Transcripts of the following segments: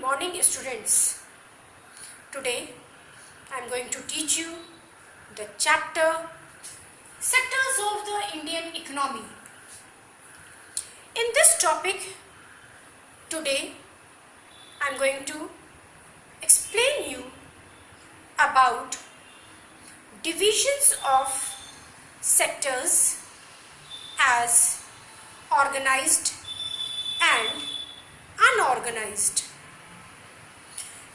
morning, students. Today I am going to teach you the chapter Sectors of the Indian Economy. In this topic, today I am going to explain you about divisions of sectors as organized and unorganized.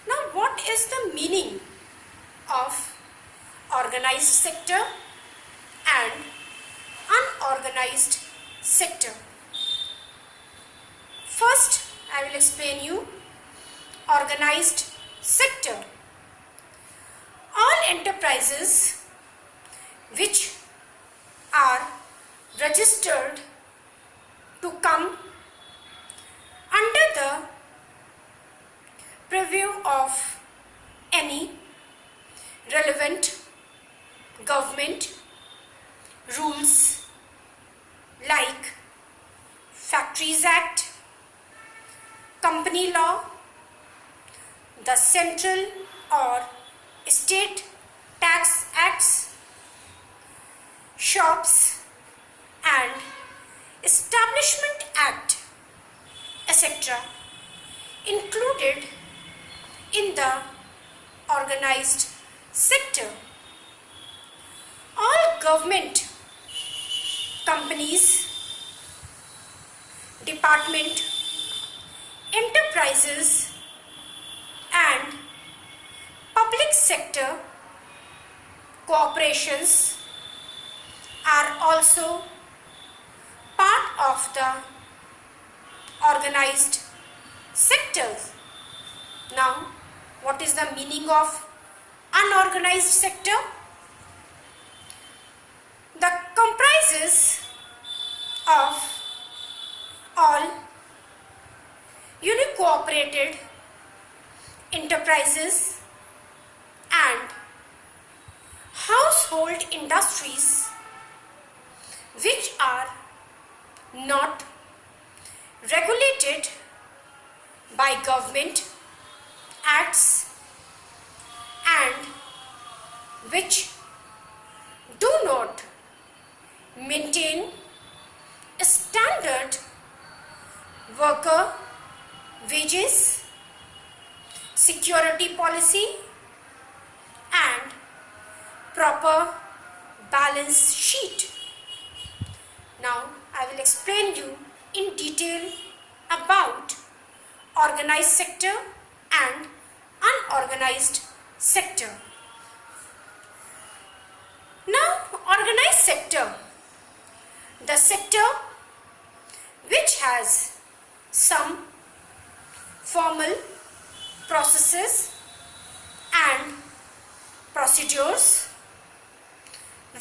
Now, what is the meaning of organized sector and unorganized sector? First, I will explain you organized sector. All enterprises which are registered to come under the purview of any relevant government rules like Factories Act, Company Law, the Central or State Tax Acts, Shops and Establishment Act, etc. included in the organized sector. All government companies, department, enterprises and public sector corporations are also part of the organized sectors. Now, what is the meaning of unorganized sector? The comprises of all uncooperated enterprises and household industries which are not regulated by government acts and which do not maintain a standard worker wages, security policy and proper balance sheet. Now I will explain you in detail about organized sector and unorganized sector. Now, organized sector, the sector which has some formal processes and procedures,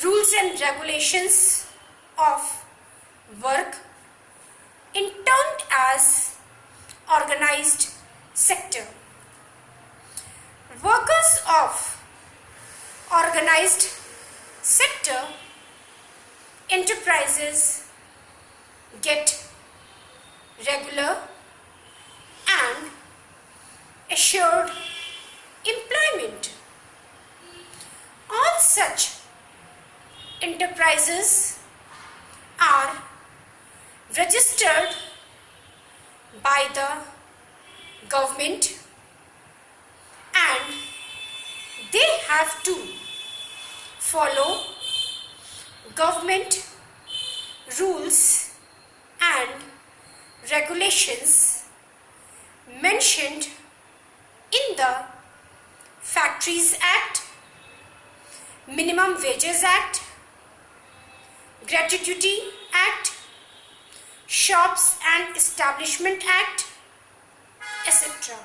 rules and regulations of work, termed as organized sector. Workers of organized sector enterprises get regular and assured employment. All such enterprises are registered by the government and they have to follow government rules and regulations mentioned in the Factories Act, Minimum Wages Act, Gratuity Act, Shops and Establishment Act, etc.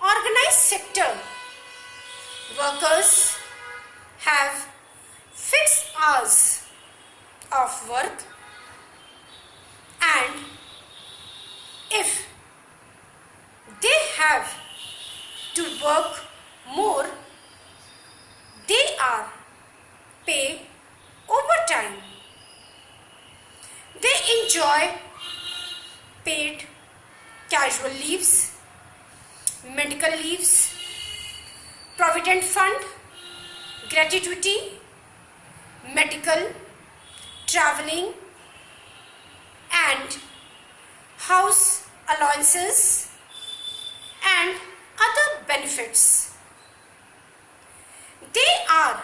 Organized sector workers have fixed hours of work and if they have to work more, they are paid overtime. They enjoy paid casual leaves, medical leaves, provident fund, gratuity, medical, traveling, and house allowances and other benefits. They are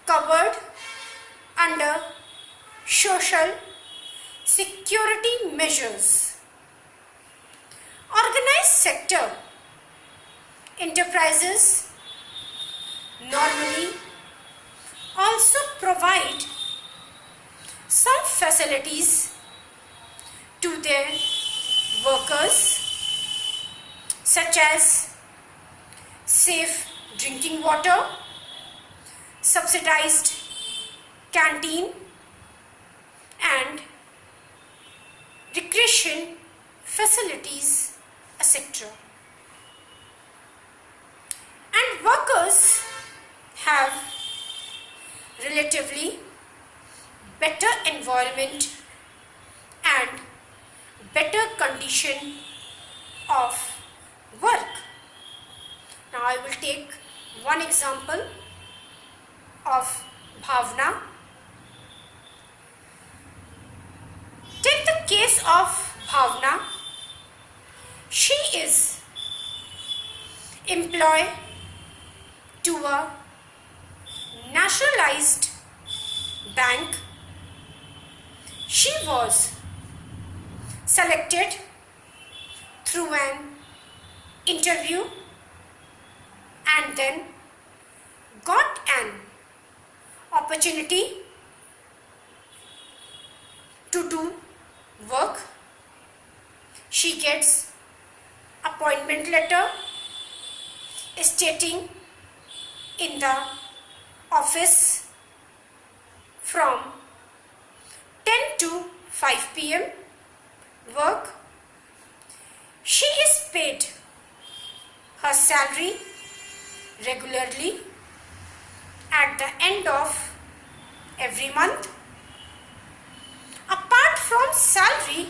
covered under social security measures. Organized sector enterprises normally also provide some facilities to their workers, such as safe drinking water, subsidized canteen, and recreation facilities, etc. And workers have relatively better environment and better condition of work. Now I will take one example of Bhavna. Take the case of Bhavna. She is employed to a nationalized bank. She was selected through an interview and then got an opportunity to do work. She gets appointment letter stating in the office from 10 to 5 p.m. work. She is paid her salary regularly at the end of every month. Apart from salary,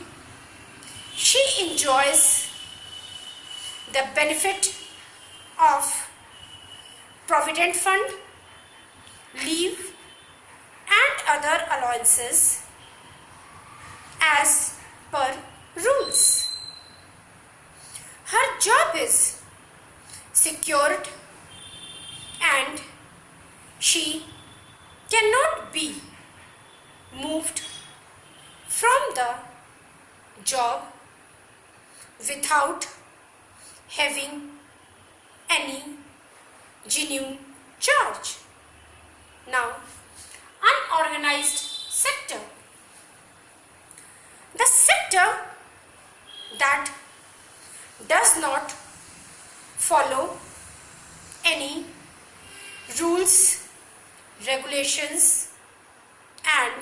she enjoys the benefit of provident fund, leave, and other allowances as per rules. Her job is secured and she cannot be moved from the job without having any genuine charge. Now, unorganized sector. The sector that does not follow any rules, regulations, and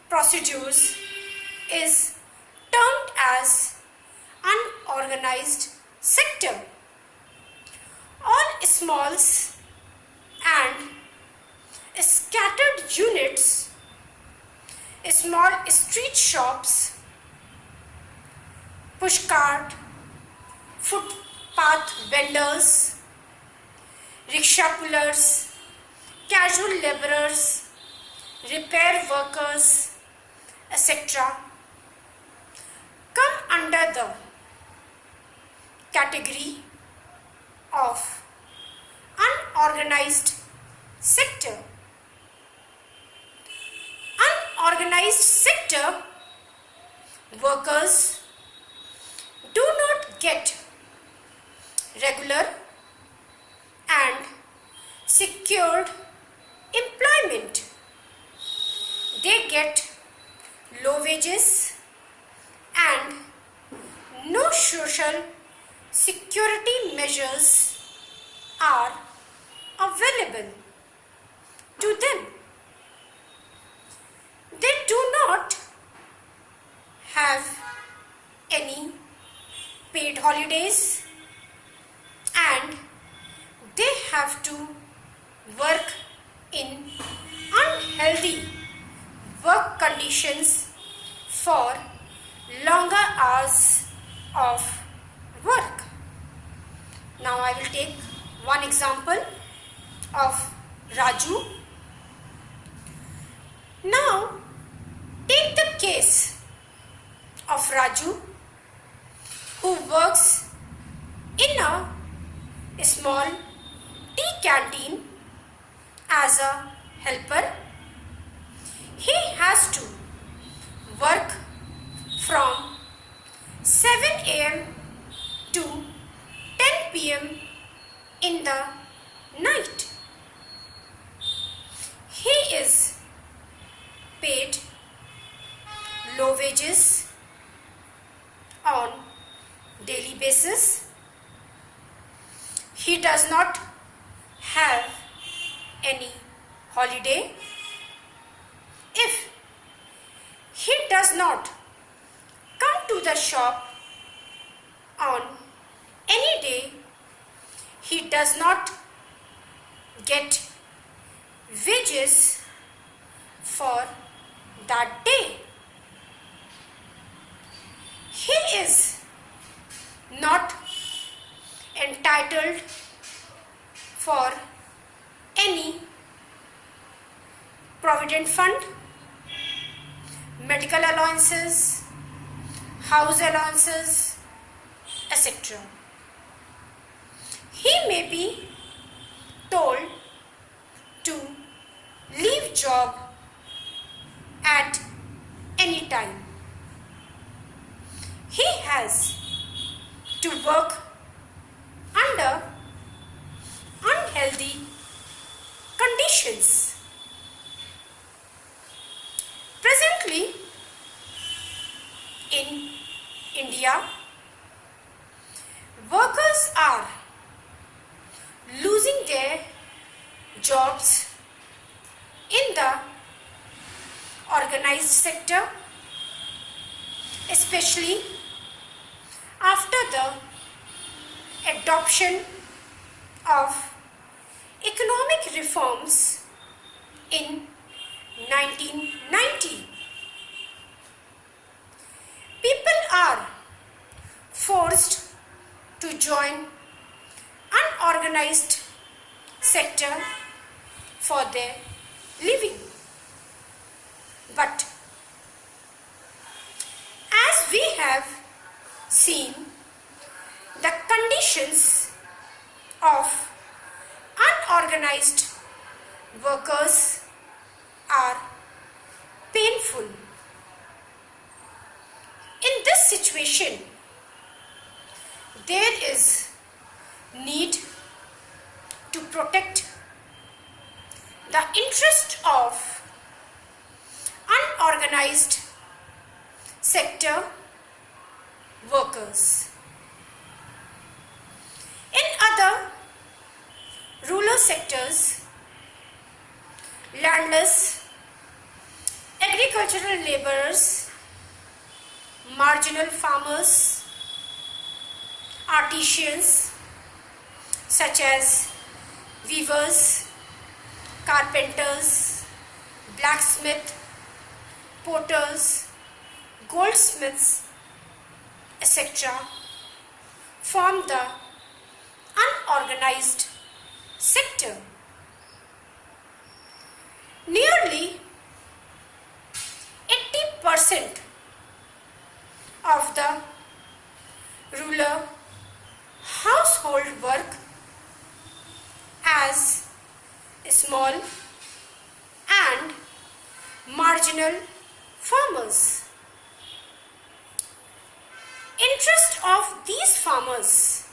procedures is termed as unorganized sector. All smalls and scattered units, small street shops, pushcart, footpath vendors, rickshaw pullers, casual laborers, repair workers, etc. come under the category of unorganized sector. Unorganized sector workers do not get regular and secured employment. They get low wages and no social security measures are available to them. They do not have any paid holidays and they have to work in unhealthy work conditions for longer hours of work. Now I will take one example of Raju. Now take the case of Raju, who works in a small tea canteen as a helper. He has to work from 7 a.m. to 10 p.m. in the night. He is paid low wages on daily basis. He does not have any holiday. If he does not come to the shop on any day, he does not get wages for that day. He is not entitled for any provident fund, medical allowances, house allowances, etc. He may be told to leave job at any time. He has to work under unhealthy conditions. Presently, in India, workers are losing their jobs in the organized sector, especially after the adoption of economic reforms in 1990. People are forced to join unorganized sector for their living. But as we have seen, the conditions of unorganized workers are painful. In this situation, there is need to protect the interest of unorganized sector workers. In other rural sectors, landless, agricultural laborers, marginal farmers, artisans such as weavers, carpenters, blacksmith, potters, goldsmiths, etc. form the unorganized sector. Nearly 80% of the rural household work as small and marginal farmers. Interest of these farmers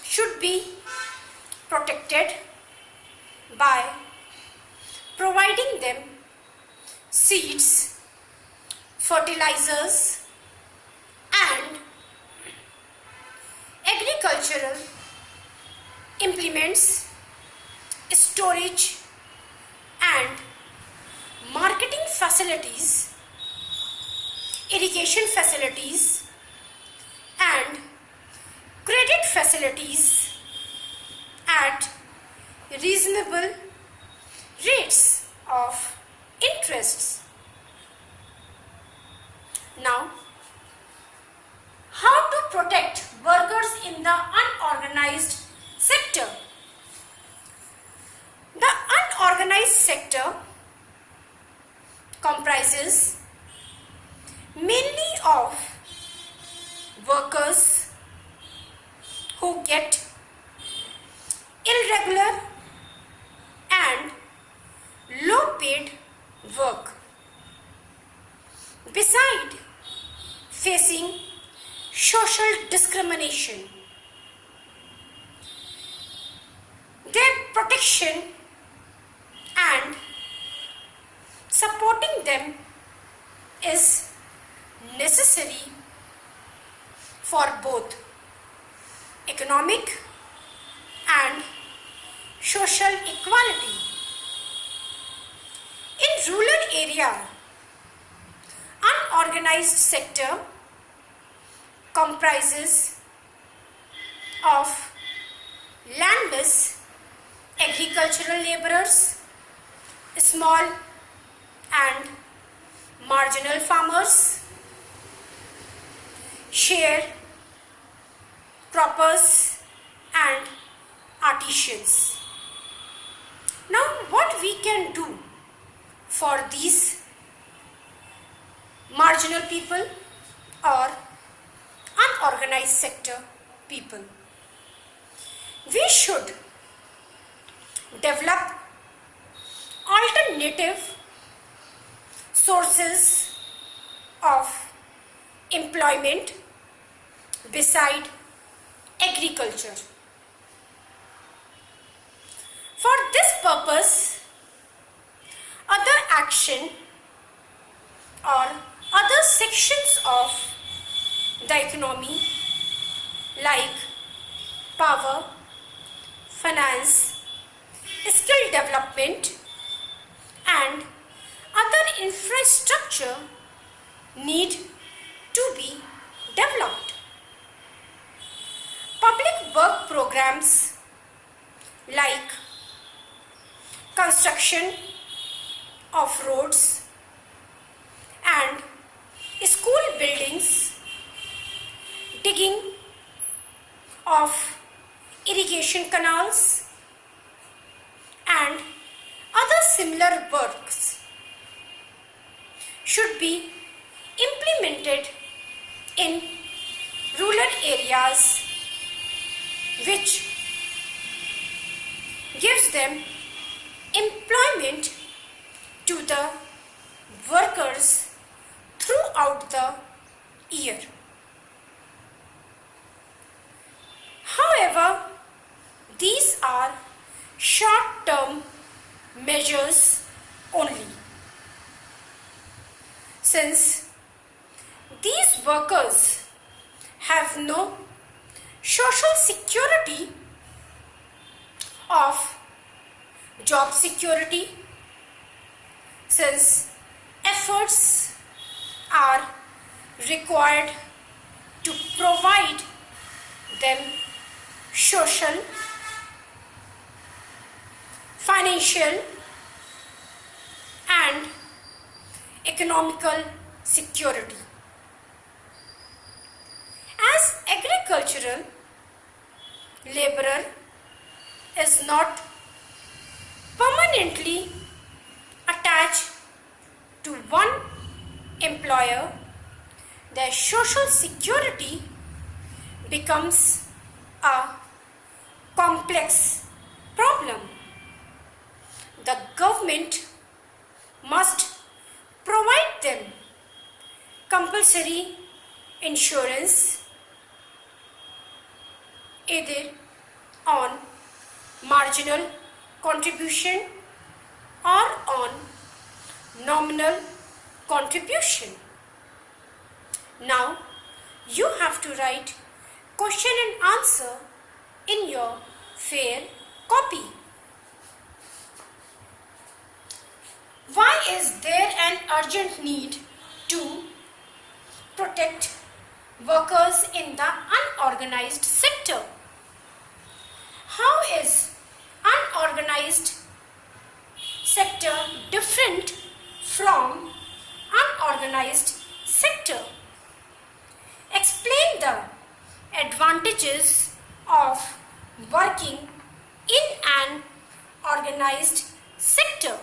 should be protected by providing them seeds, fertilizers and agricultural implements, storage and marketing facilities, irrigation facilities and credit facilities at reasonable rates of interests. Now, how protect workers in the unorganized sector? The unorganized sector comprises mainly of workers who get irregular and low paid work, beside facing social discrimination. Their protection and supporting them is necessary for both economic and social equality. In rural area, unorganized sector comprises of landless agricultural laborers, small and marginal farmers, sharecroppers and artisans. Now, what we can do for these marginal people or unorganized sector people? We should develop alternative sources of employment beside agriculture. For this purpose, other action or other sections of the economy like power, finance, skill development and other infrastructure need to be developed. Public work programs like construction of roads and school buildings, digging of irrigation canals and other similar works should be implemented in rural areas, which gives them employment to the workers throughout the year. However, these are short-term measures only, since these workers have no social security of job security, since efforts are required to provide them social, financial and economical security. As agricultural laborer is not permanently attached to one employer, their social security becomes a complex problem. The government must provide them compulsory insurance either on marginal contribution or on nominal contribution. Now you have to write question and answer in your fair copy. Why is there an urgent need to protect workers in the unorganized sector? How is unorganized sector different from unorganized sector? Explain the advantages of working in an organized sector.